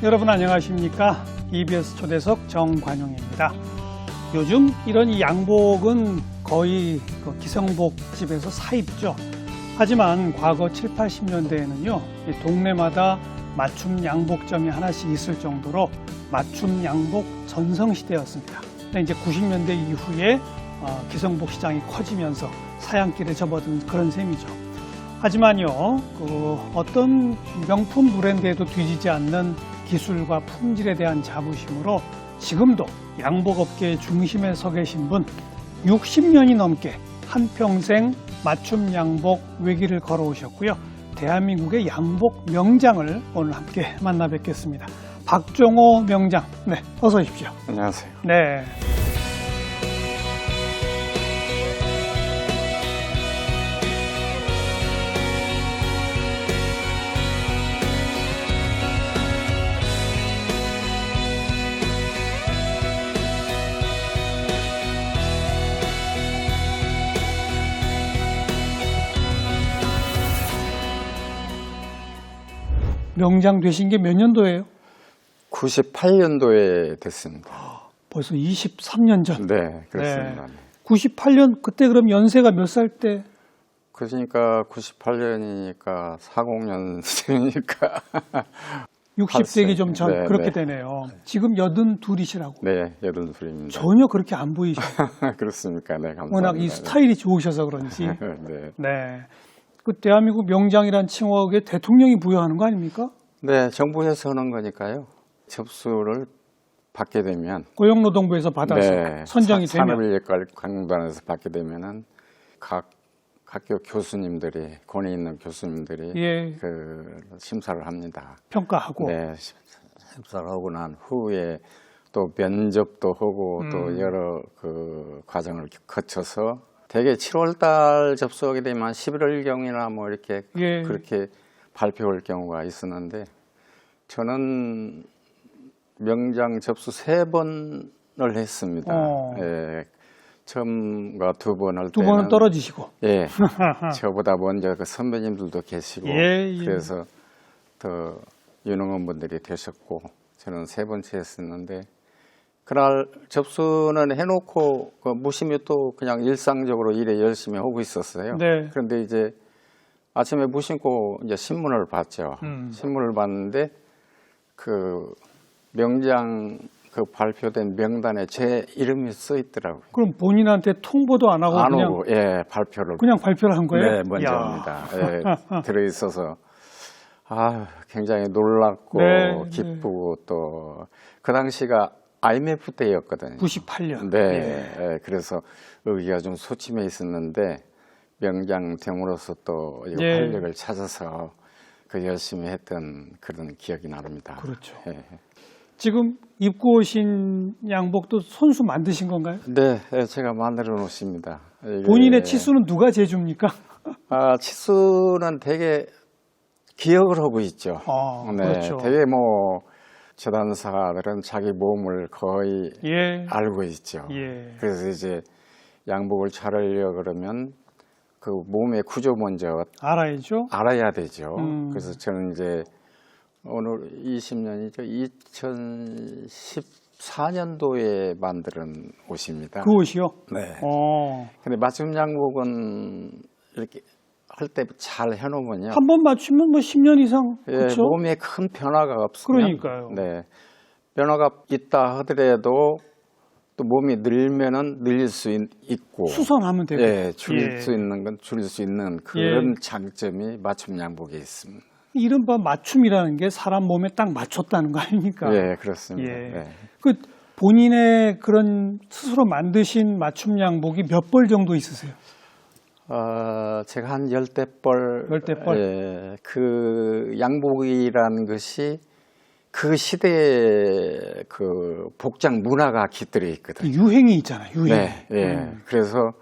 여러분 안녕하십니까? EBS 초대석 정관용입니다. 요즘 이런 이 양복은 거의 기성복 집에서 사입죠. 하지만 과거 7, 80년대에는요, 동네마다 맞춤 양복점이 하나씩 있을 정도로 맞춤 양복 전성시대였습니다. 근데 이제 90년대 이후에 기성복 시장이 커지면서 사양길에 접어든 그런 셈이죠. 하지만요, 어떤 명품 브랜드에도 뒤지지 않는 기술과 품질에 대한 자부심으로 지금도 양복업계의 중심에 서 계신 분 60년이 넘게 한평생 맞춤 양복 외길을 걸어오셨고요. 대한민국의 양복 명장을 오늘 함께 만나 뵙겠습니다. 박종호 명장, 네, 어서 오십시오. 안녕하세요. 네. 명장 되신 게 몇 년도예요? 98년도에 됐습니다. 벌써 23년 전. 네, 그렇습니다. 네. 98년 그때 그럼 연세가 몇 살 때? 그러니까 98년이니까 40년생이니까 60세기 좀 전 네, 그렇게 네. 되네요. 지금 82이시라고. 네, 82입니다. 전혀 그렇게 안 보이셔요. 그렇습니까? 네, 감사합니다. 워낙 이 스타일이 좋으셔서 그런지. 네. 네. 그 대한민국 명장이란 칭호에 대통령이 부여하는 거 아닙니까? 네, 정부에서 하는 거니까요. 접수를 받게 되면 고용노동부에서 받아서 네, 선정이 되면 산업인력관광단에서 받게 되면은 각 학교 교수님들이 권위 있는 교수님들이 예. 그 심사를 합니다. 평가하고. 네, 심사를 하고 난 후에 또 면접도 하고 또 여러 그 과정을 거쳐서 대개 7월 달 접수하게 되면 11월경이나 뭐 이렇게 예. 그렇게 발표할 경우가 있었는데 저는 명장 접수 3번을 했습니다. 예. 처음과 2번 할 때는 2번은 떨어지시고. 예. 저보다 먼저 그 선배님들도 계시고 예. 그래서 더 유능한 분들이 되셨고 저는 3번째 했었는데 그날 접수는 해놓고 그 무심히 또 그냥 일상적으로 일에 열심히 하고 있었어요. 네. 그런데 이제 아침에 무심코 이제 신문을 봤죠. 신문을 봤는데 그 명장 그 발표된 명단에 제 이름이 써 있더라고요. 그럼 본인한테 통보도 안 하고 안 그냥 오고 예 발표를 그냥 발표를 한 거예요? 네 먼저 이야. 합니다. 예, 들어 있어서 굉장히 놀랍고 네, 기쁘고 또 그 당시가 IMF 때였거든요. 98년. 네, 예. 예, 그래서 여기가 좀 소침해 있었는데 명장 됨으로써 또 이 예. 활력을 찾아서 그 열심히 했던 그런 기억이 납니다. 그렇죠. 예. 지금 입고 오신 양복도 손수 만드신 건가요? 네, 예, 제가 만들어 놓습니다. 본인의 치수는 누가 재줍니까? 치수는 되게 기억을 하고 있죠. 네, 그렇죠. 되게 뭐 재단사들은 자기 몸을 거의 예. 알고 있죠. 예. 그래서 이제 양복을 차리려 그러면 그 몸의 구조 먼저 알아야죠. 알아야 되죠. 그래서 저는 이제 오늘 20년이죠. 2014년도에 만든 옷입니다. 그 옷이요? 네. 어. 근데 맞춤 양복은 이렇게 할 때 잘 해놓으면요. 한 번 맞추면 뭐 10년 이상. 예, 그렇죠? 몸에 큰 변화가 없으면 그러니까요. 네. 변화가 있다 하더라도 또 몸이 늘면은 늘릴 수 있고 수선하면 되고. 예, 줄일 예. 수 있는 건 줄일 수 있는 그런 장점이 맞춤 양복에 있습니다. 이른바 맞춤이라는 게 사람 몸에 딱 맞췄다는 거 아닙니까? 예, 그렇습니다. 예. 예. 그 본인의 그런 스스로 만드신 맞춤 양복이 몇 벌 정도 있으세요? 제가 한 10대벌. 10대벌? 예, 그 양복이라는 것이 그 시대의 그 복장 문화가 깃들어 있거든요. 유행이 있잖아요, 유행. 네, 예. 그래서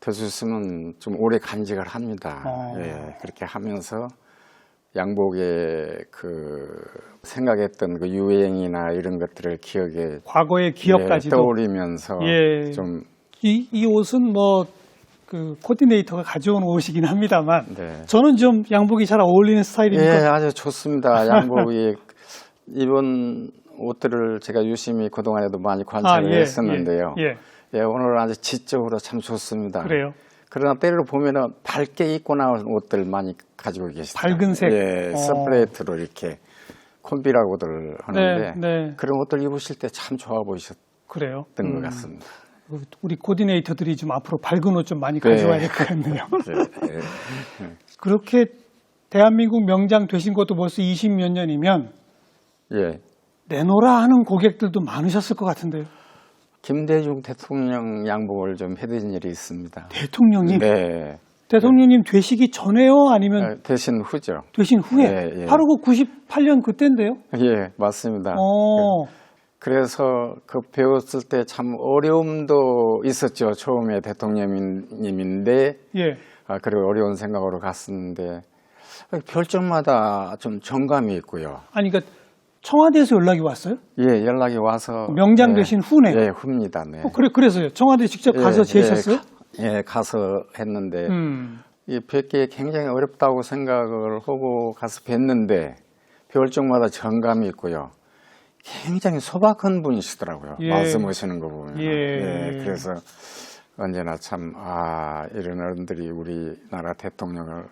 될 수 있으면 좀 오래 간직을 합니다. 예, 그렇게 하면서 양복의 그 생각했던 그 유행이나 이런 것들을 과거의 기억까지도 떠올리면서 예. 좀 이 옷은 뭐 그 코디네이터가 가져온 옷이긴 합니다만 네. 저는 좀 양복이 잘 어울리는 스타일입니까? 예, 아주 좋습니다. 양복이 이번 옷들을 제가 유심히 그동안에도 많이 관찰을 했었는데요. 예, 오늘 아주 지적으로 참 좋습니다. 그래요. 그러나 때로 보면은 밝게 입고 나온 옷들 많이 가지고 계시더라고요. 밝은 색. 예, 서플레이트로 이렇게 콤비라고들 하는데 네. 그런 옷들 입으실 때 참 좋아 보이셨던 그래요. 것 같습니다. 우리 코디네이터들이 좀 앞으로 밝은 옷 좀 많이 가져와야 될 것 같네요. 그렇게 대한민국 명장 되신 것도 벌써 20몇 년이면 예. 내놓으라 하는 고객들도 많으셨을 것 같은데요. 김대중 대통령 양복을 좀 해드린 일이 있습니다. 대통령님? 네. 대통령님 되시기 전에요? 아니면 되신 후죠. 되신 후에? 예. 바로 그 98년 그때인데요? 예, 맞습니다. 그래서 그 배웠을 때 참 어려움도 있었죠. 처음에 대통령님인데, 예. 그리고 어려운 생각으로 갔었는데, 별점마다 좀 정감이 있고요. 아니, 그러니까 청와대에서 연락이 왔어요? 예, 연락이 와서. 명장 되신 후네. 예, 후입니다. 네. 그래서요. 청와대 직접 가서 제셨어요? 예, 가서 했는데, 이 뵙기 굉장히 어렵다고 생각을 하고 가서 뵀는데, 별점마다 정감이 있고요. 굉장히 소박한 분이시더라고요. 예. 말씀하시는 거 보면. 예. 그래서 언제나 참, 이런 어른들이 우리나라 대통령을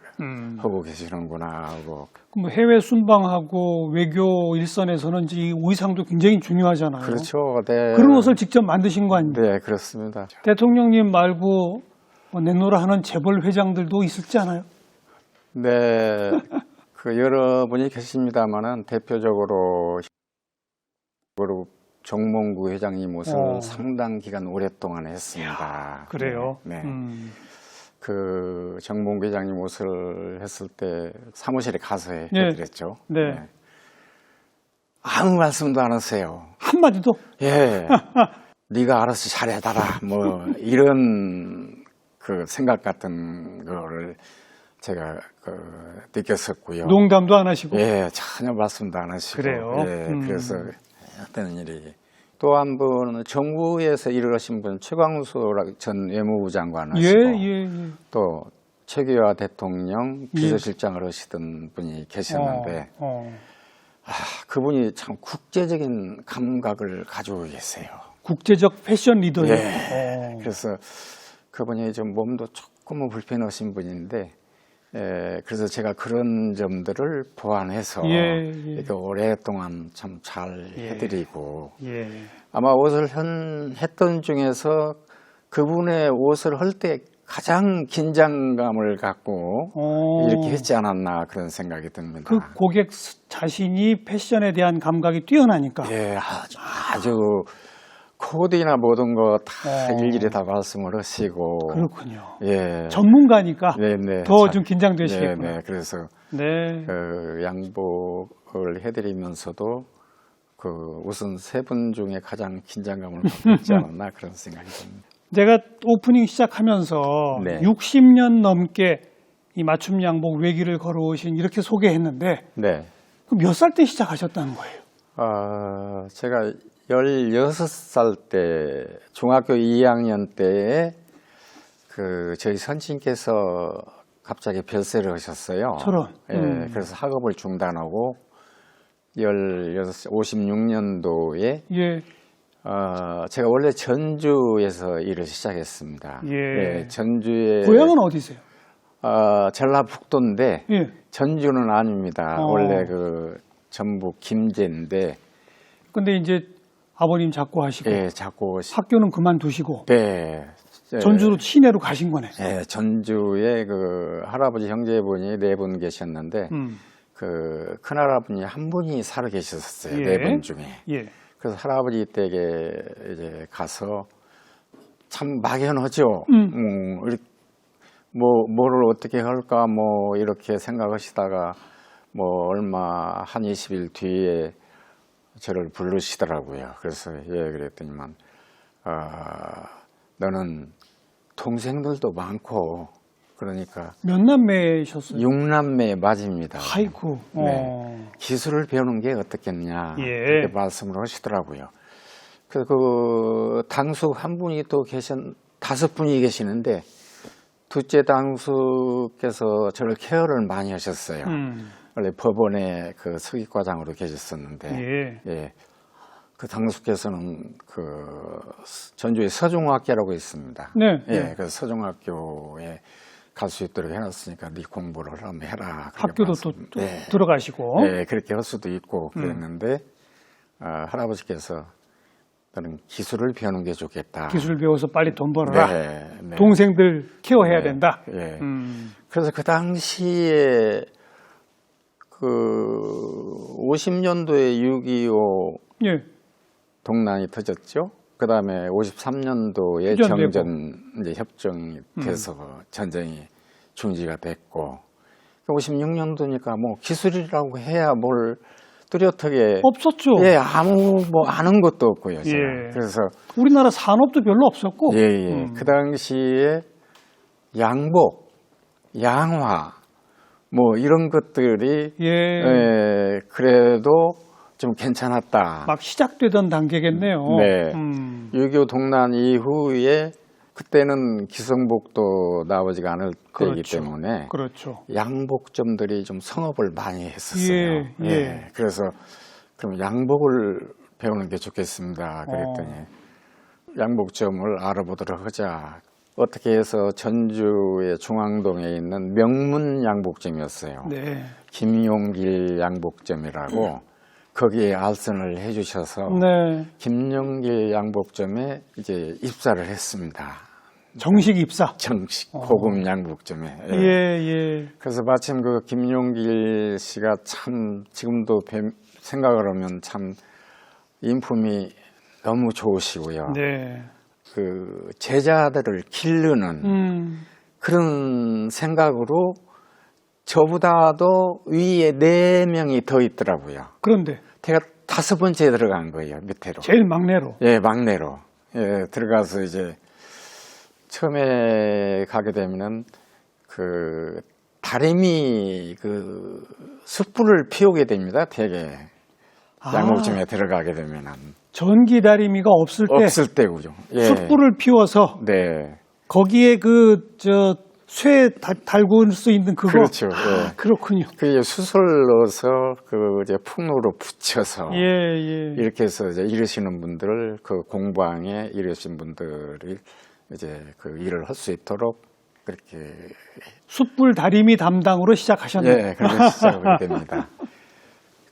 하고 계시는구나 하고. 그럼 해외 순방하고 외교 일선에서는 이제 이 의상도 굉장히 중요하잖아요. 그렇죠. 네. 그런 옷을 직접 만드신 거 아닙니까? 네, 그렇습니다. 대통령님 말고 내놓으라 하는 재벌 회장들도 있었지 않아요? 네. 그 여러분이 계십니다만은 대표적으로 정몽구 회장님 옷을 상당 기간 오랫동안 했습니다. 그래요? 네. 그 정몽구 회장님 옷을 했을 때 사무실에 가서 해드렸죠. 네. 아무 말씀도 안 하세요. 한마디도? 예. 네가 알아서 잘해달라. 뭐 이런 그 생각 같은 거를 제가 느꼈었고요. 농담도 안 하시고? 예, 전혀 말씀도 안 하시고. 그래요? 예, 그래서 했던 일이. 또 한 분은 정부에서 일을 하신 분 최광수 전 외무부 장관 하시고 또 최규하 대통령 비서실장을 하시던 분이 계셨는데 그분이 참 국제적인 감각을 가지고 계세요. 국제적 패션 리더예요. 예. 그래서 그분이 좀 몸도 조금은 불편하신 분인데 그래서 제가 그런 점들을 보완해서 이렇게 오랫동안 참 잘 해드리고 아마 옷을 했던 중에서 그분의 옷을 할 때 가장 긴장감을 갖고 이렇게 했지 않았나 그런 생각이 듭니다. 그 고객 자신이 패션에 대한 감각이 뛰어나니까. 예, 아주 코디나 모든 거 다 일일이 다 말씀을 하시고. 그렇군요. 예. 전문가니까 네네. 더 좀 긴장되시겠구나. 네, 그래서 네. 그 양복을 해드리면서도 그 우선 세 분 중에 가장 긴장감을 갖고 있지 않았나 그런 생각이 듭니다. 제가 오프닝 시작하면서 60년 넘게 이 맞춤 양복 외길을 걸어오신 이렇게 소개했는데 그럼 몇 살 때 시작하셨다는 거예요? 제가 16살 때 중학교 2학년 때에 그 저희 선친께서 갑자기 별세를 하셨어요. 저런. 예, 그래서 학업을 중단하고 56년도에 제가 원래 전주에서 일을 시작했습니다. 예, 전주에 고향은 어디세요? 전라북도인데 전주는 아닙니다. 원래 그 전북 김제인데. 근데 이제 아버님 잡고 하시고 잡고 학교는 그만두시고 전주로 시내로 가신 거네. 네, 전주에 그 할아버지 형제분이 4분 계셨는데 그 큰할아버지 한 분이 살아 계셨었어요. 4분 중에. 그래서 할아버지 댁에 이제 가서 참 막연하죠. 뭐를 어떻게 할까 뭐 이렇게 생각하시다가 뭐 얼마 한 20일 뒤에 저를 부르시더라고요. 그래서 그랬더니만 너는 동생들도 많고 그러니까 몇 남매셨어요? 6남매 맞입니다. 아이고. 기술을 배우는 게 어떻겠냐 이렇게 말씀을 하시더라고요. 그 당숙 한 분이 또 5분이 계시는데 둘째 당숙께서 저를 케어를 많이 하셨어요. 원래 법원의 그 서기과장으로 계셨었는데, 예. 그 당수께서는 그 전주에 서중학교라고 있습니다. 네. 예, 그 서중학교에 갈 수 있도록 해놨으니까 네 공부를 한번 해라. 학교도 또 들어가시고. 네, 그렇게 할 수도 있고 그랬는데 할아버지께서 너는 기술을 배우는 게 좋겠다. 기술 배워서 빨리 돈 벌어라. 네. 동생들 케어해야 된다. 예. 그래서 그 당시에 그 50년도에 6.25 예. 동란이 터졌죠. 그 다음에 53년도에 휴전되고. 정전 이제 협정이 돼서 전쟁이 중지가 됐고, 56년도니까 뭐 기술이라고 해야 뭘 뚜렷하게 없었죠. 예, 아무 뭐 아는 것도 없고요. 제가. 예. 그래서 우리나라 산업도 별로 없었고. 예. 그 당시에 양복, 양화 뭐 이런 것들이 예, 그래도 좀 괜찮았다. 막 시작되던 단계겠네요. 네. 6.25 동란 이후에 그때는 기성복도 나오지가 않을 때이기 때문에 그렇죠. 양복점들이 좀 성업을 많이 했었어요. 예. 그래서 그럼 양복을 배우는 게 좋겠습니다. 그랬더니 양복점을 알아보도록 하자. 어떻게 해서 전주의 중앙동에 있는 명문 양복점이었어요. 네. 김용길 양복점이라고 거기에 알선을 해주셔서 김용길 양복점에 이제 입사를 했습니다. 정식 입사. 정식 고급 양복점에. 예. 그래서 마침 그 김용길 씨가 참 지금도 생각을 하면 참 인품이 너무 좋으시고요. 네. 그 제자들을 기르는 그런 생각으로 저보다도 위에 4명이 더 있더라고요. 그런데 제가 5번째에 들어간 거예요, 밑으로. 제일 막내로. 예, 막내로. 예, 들어가서 이제 처음에 가게 되면은 그 다리미 그 숯불을 피우게 됩니다, 되게. 양복점에 들어가게 되면은. 전기 다리미가 없을 때군요. 예. 숯불을 피워서 거기에 쇠 달굴 수 있는 그거. 그렇죠. 예. 그렇군요. 그게 숯을 넣어서 그 이제 풍炉로 붙여서 이렇게 해서 이제 일하시는 분들 그 공방에 일하신 분들이 이제 그 일을 할 수 있도록 그렇게 숯불 다리미 담당으로 시작하셨네요. 예, 그렇게 시작하게 됩니다.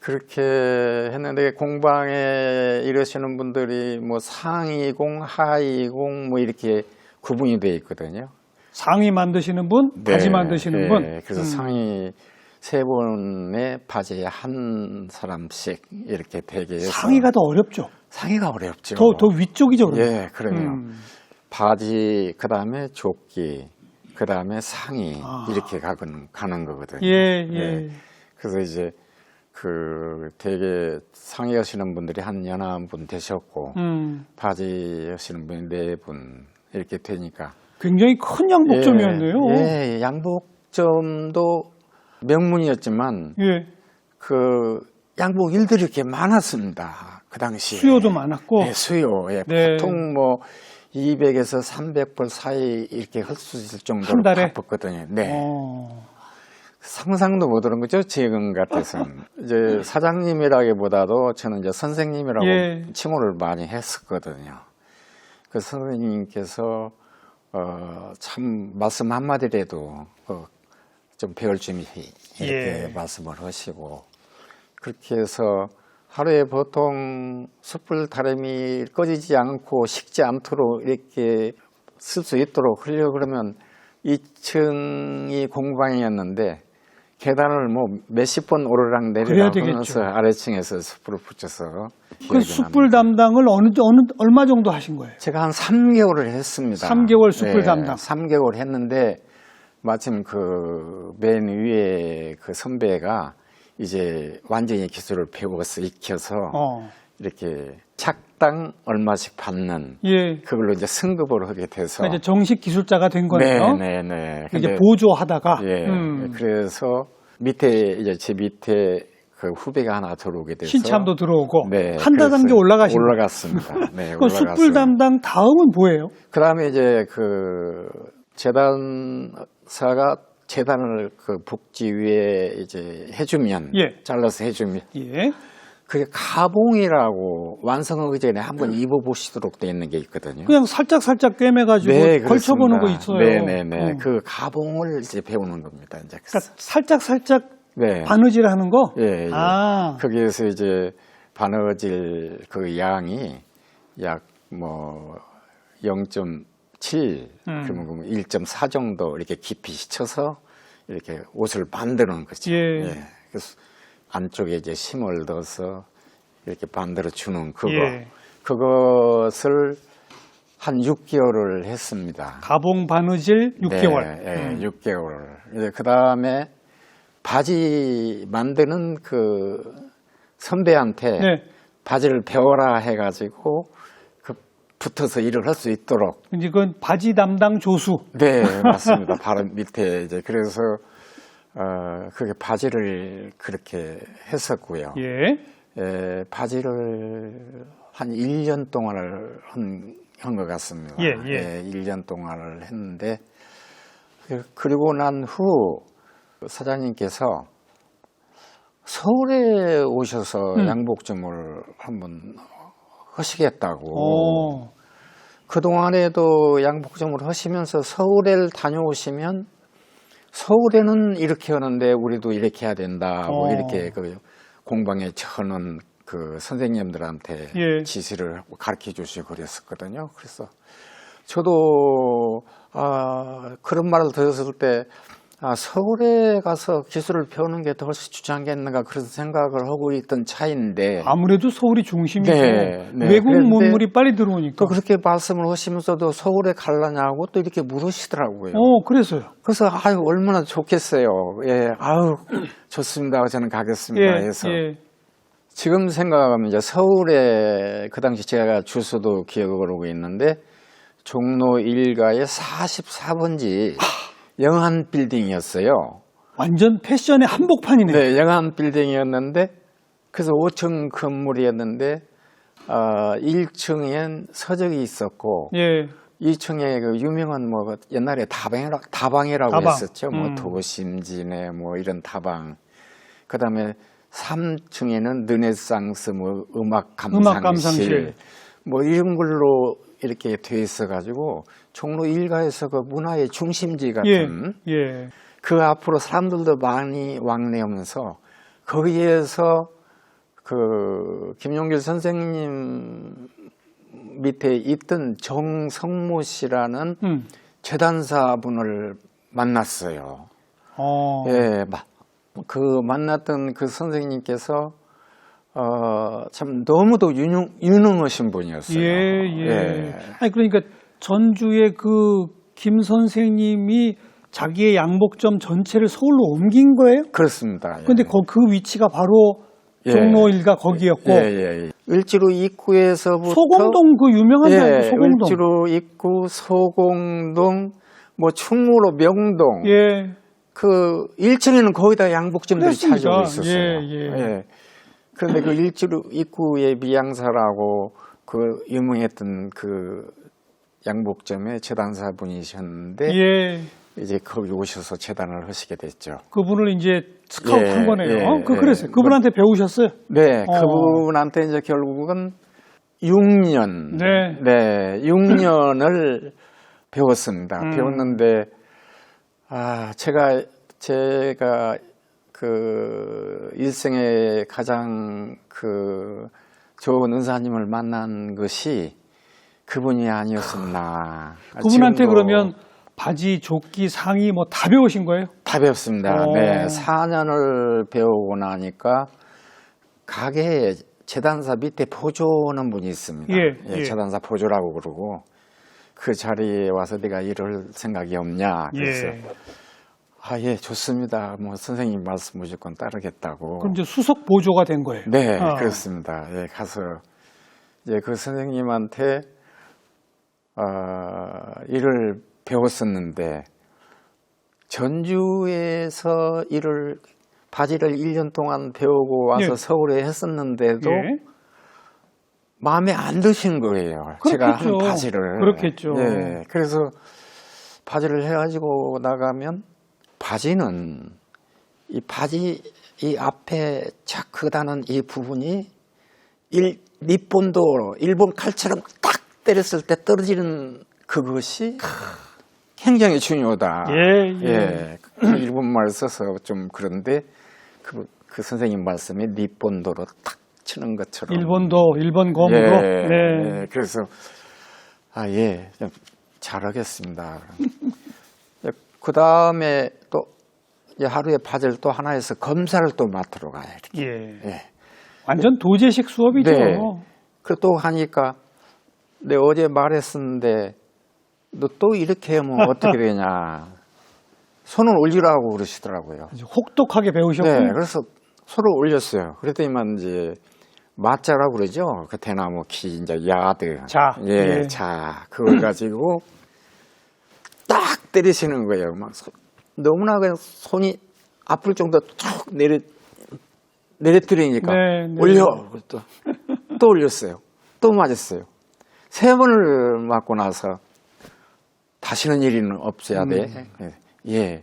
그렇게 했는데 공방에 일하시는 분들이 뭐 상이공, 하이공 뭐 이렇게 구분이 되어 있거든요. 상의 만드시는 분, 바지 만드시는 분. 그래서 상의 3분의 바지에 한 사람씩 이렇게 되게 해서. 상의가 더 어렵죠. 상의가 어렵죠. 더 위쪽이죠. 그러면. 예, 그럼요. 바지, 그 다음에 조끼, 그 다음에 상의 이렇게 가는 거거든요. 예. 그래서 이제 그 되게 상의 하시는 분들이 한 11분 되셨고 바지 하시는 분이 4분 이렇게 되니까 굉장히 큰 양복점이었네요. 예, 양복점도 명문이었지만 그 양복 일들이 이렇게 많았습니다. 그 당시에. 수요도 많았고. 네, 수요. 예, 보통 뭐 200에서 300벌 사이 이렇게 할 수 있을 정도로 한 달에? 바빴거든요. 네. 상상도 못 하는 거죠, 지금 같아서는. 이제 사장님이라기보다도 저는 이제 선생님이라고 칭호를 많이 했었거든요. 그 선생님께서 참 말씀 한마디라도 좀 배울 점이 이렇게 말씀을 하시고 그렇게 해서 하루에 보통 숯불 다리미 꺼지지 않고 식지 않도록 이렇게 쓸 수 있도록 하려고 그러면 2층이 공방이었는데 계단을 뭐 몇십 번 오르락 내리락 하면서 아래층에서 숯불을 붙여서 그 숯불 담당을 얼마 정도 하신 거예요? 제가 한 3개월을 했습니다. 3개월 숯불 담당. 3개월 했는데 마침 그 맨 위에 그 선배가 이제 완전히 기술을 배워서 익혀서 이렇게 착당 얼마씩 받는 그걸로 이제 승급을 하게 돼서 이제 정식 기술자가 된 거네요. 네. 이제 보조하다가 그래서 이제 제 밑에 그 후배가 하나 들어오게 돼서 신참도 들어오고 한 단계 올라갔습니다. 네, 그 숯불 담당 다음은 뭐예요? 그다음에 이제 그 재단사가 재단을 그 복지 위에 이제 해주면, 예. 잘라서 해주면, 예. 그게 가봉이라고 완성하기 전에 한번 입어보시도록 돼 있는 게 있거든요. 그냥 살짝 꿰매가지고 네, 걸쳐보는 거 그렇습니다. 있어요. 네네네. 그 가봉을 이제 배우는 겁니다. 이제 그러니까 살짝 네. 바느질 하는 거? 예, 예. 아. 거기에서 이제 바느질 그 양이 약 뭐 0.7 그러면 1.4 정도 이렇게 깊이 쳐서 이렇게 옷을 만드는 거죠. 예. 그래서 안쪽에 이제 심을 넣어서 이렇게 만들어 주는 그거. 예. 그것을 한 6개월을 했습니다. 가봉 바느질 6개월. 네, 6개월. 이제 그 다음에 바지 만드는 그 선배한테 네. 바지를 배워라 해가지고 그 붙어서 일을 할 수 있도록. 이제 그건 바지 담당 조수. 네, 맞습니다. 바로 밑에 이제 그래서 그게 바지를 그렇게 했었고요. 예. 바지를 한 1년 동안을 한 것 같습니다. 예. 1년 동안을 했는데 그리고 난 후 사장님께서 서울에 오셔서 양복점을 한번 하시겠다고. 그동안에도 양복점을 하시면서 서울에 다녀오시면 서울에는 이렇게 하는데 우리도 이렇게 해야 된다. 뭐 이렇게 그 공방에 처는 그 선생님들한테 예. 지시를 하고 가르쳐 주시고 그랬었거든요. 그래서 저도 그런 말을 들었을 때 서울에 가서 기술을 배우는 게 더 훨씬 좋지 않겠는가 그런 생각을 하고 있던 차인데 아무래도 서울이 중심이고 네. 외국 문물이 빨리 들어오니까. 또 그렇게 말씀을 하시면서도 서울에 갈라냐고 또 이렇게 물으시더라고요. 그래서요. 그래서 아유 얼마나 좋겠어요. 예, 아유 좋습니다. 저는 가겠습니다. 해서 지금 생각하면 이제 서울에 그 당시 제가 주소도 기억을 하고 있는데 종로 1가의 44번지 영한 빌딩이었어요. 완전 패션의 한복판이네요. 네, 영한 빌딩이었는데 그래서 5층 건물이었는데 1층엔 서적이 있었고 2층에 그 유명한 뭐 옛날에 다방이라고 했었죠. 뭐 도심지네 뭐 이런 다방. 그다음에 3층에는 르네상스 뭐 음악 감상실 뭐 이런 걸로 이렇게 돼 있어 가지고 종로 1가에서 그 문화의 중심지 같은 그 앞으로 사람들도 많이 왕래하면서 거기에서 그 김용길 선생님 밑에 있던 정성모 씨라는 재단사분을 만났어요. 예, 그 만났던 그 선생님께서 참 너무도 유능하신 분이었어요. 아니 그러니까 전주의 그 김 선생님이 자기의 양복점 전체를 서울로 옮긴 거예요? 그렇습니다. 근데 그 위치가 바로 종로 1가 거기였고 을지로 입구에서부터 소공동 그 유명한 소공동 을지로 입구 소공동 뭐 충무로 명동 그 1층에는 거의 다 양복점들이 차지하고 있었어요. 그런데 그 일지로 입구의 미양사라고 그 유명했던 그 양복점의 재단사 분이셨는데 이제 거기 오셔서 재단을 하시게 됐죠. 그분을 이제 스카우트한 거네요. 그래서 그분한테 배우셨어요? 네, 그분한테 이제 결국은 6년, 6년을 배웠습니다. 배웠는데 제가 그 일생에 가장 그 좋은 은사님을 만난 것이 그분이 아니었었나. 그분한테 그러면 바지, 조끼, 상의 뭐 다 배우신 거예요? 다 배웠습니다. 네, 4년을 배우고 나니까 가게에 재단사 밑에 보조하는 분이 있습니다. 재단사 보조라고 그러고 그 자리에 와서 네가 이럴 생각이 없냐. 그래서 예, 좋습니다. 뭐 선생님 말씀 무조건 따르겠다고. 그럼 이제 수석 보조가 된 거예요? 네, 그렇습니다. 예, 가서 이제 그 선생님한테 일을 배웠었는데 전주에서 바지를 1년 동안 배우고 와서 서울에 했었는데도 마음에 안 드신 거예요. 그렇겠죠. 제가 한 바지를. 그렇겠죠. 그래서 바지를 해가지고 나가면 바지는 이 바지 이 앞에 착 크다는 이 부분이 니본도 일본 칼처럼 딱 때렸을 때 떨어지는 그것이 굉장히 중요하다. 예. 일본말 써서 좀 그런데 그 선생님 말씀에 니본도로 탁 치는 것처럼. 일본 검으로. 예, 네. 예, 그래서 좀 잘하겠습니다. 그 다음에 또 이제 하루에 바지를 또 하나 해서 검사를 또 맡으러 가요. 이렇게. 예. 완전 도제식 수업이죠. 네. 그리고 또 하니까 내가 어제 말했었는데 너 또 이렇게 하면 어떻게 되냐. 손을 올리라고 그러시더라고요. 아주 혹독하게 배우셨군요. 네, 그래서 손을 올렸어요. 그랬더니만 이제 마자라고 그러죠. 그 대나무 키 이제 야드. 자, 예. 자, 그걸 가지고 딱 때리시는 거예요. 막 너무나 그냥 손이 아플 정도 쭉 내려뜨리니까 네. 올려. 또 올렸어요. 또 맞았어요. 3번을 맞고 나서 다시는 일은 없어야 돼. 예,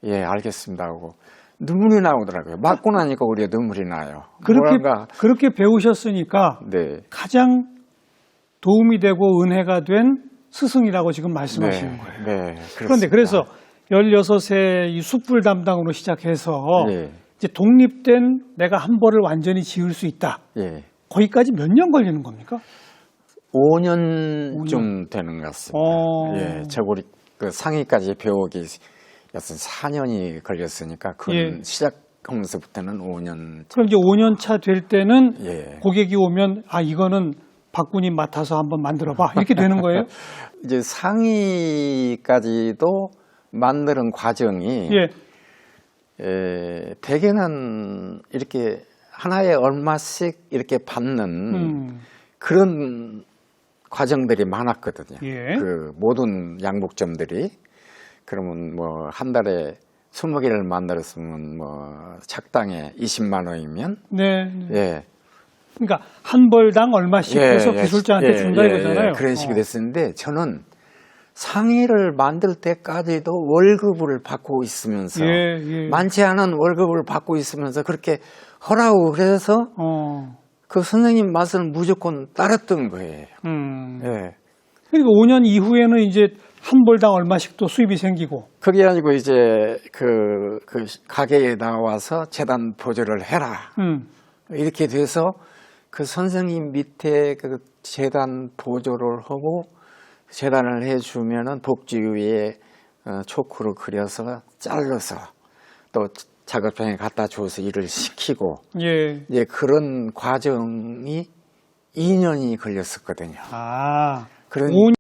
알겠습니다 하고 눈물이 나오더라고요. 맞고 나니까 우리가 눈물이 나요. 그렇게 배우셨으니까 네. 가장 도움이 되고 은혜가 된 스승이라고 지금 말씀하시는 거예요. 네, 그런데 그래서 16세 이 숯불 담당으로 시작해서 네. 이제 독립된 내가 한 벌을 완전히 지을 수 있다. 예. 거기까지 몇 년 걸리는 겁니까? 5년쯤 되는 것 같습니다. 예, 저고리 그 상위까지 배우기 4년이 걸렸으니까 그 시작하면서부터는 5년. 그럼 이제 5년 차 될 때는 예. 고객이 오면 이거는 박군이 맡아서 한번 만들어봐 이렇게 되는 거예요? 이제 상위까지도 만드는 과정이 대개는 이렇게 하나에 얼마씩 이렇게 받는 그런 과정들이 많았거든요. 그 모든 양복점들이. 그러면 뭐 한 달에 20개를 만들었으면 뭐 착당에 20만 원이면 예. 그러니까 한 벌당 얼마씩 해서 기술자한테 준다 이거잖아요. 그런 식이 됐었는데 저는 상의를 만들 때까지도 월급을 받고 있으면서 많지 않은 월급을 받고 있으면서 그렇게 하라고 그래서 그 선생님 말씀을 무조건 따랐던 거예요. 예. 그러니까 5년 이후에는 이제 한 벌당 얼마씩 또 수입이 생기고. 그게 아니고 이제 그 가게에 나와서 재단 보조를 해라. 이렇게 돼서 그 선생님 밑에 그 재단 보조를 하고 재단을 해주면은 복지 위에 초크로 그려서 잘라서 또 작업장에 갖다 줘서 일을 시키고 이제 그런 과정이 2년이 걸렸었거든요. 그런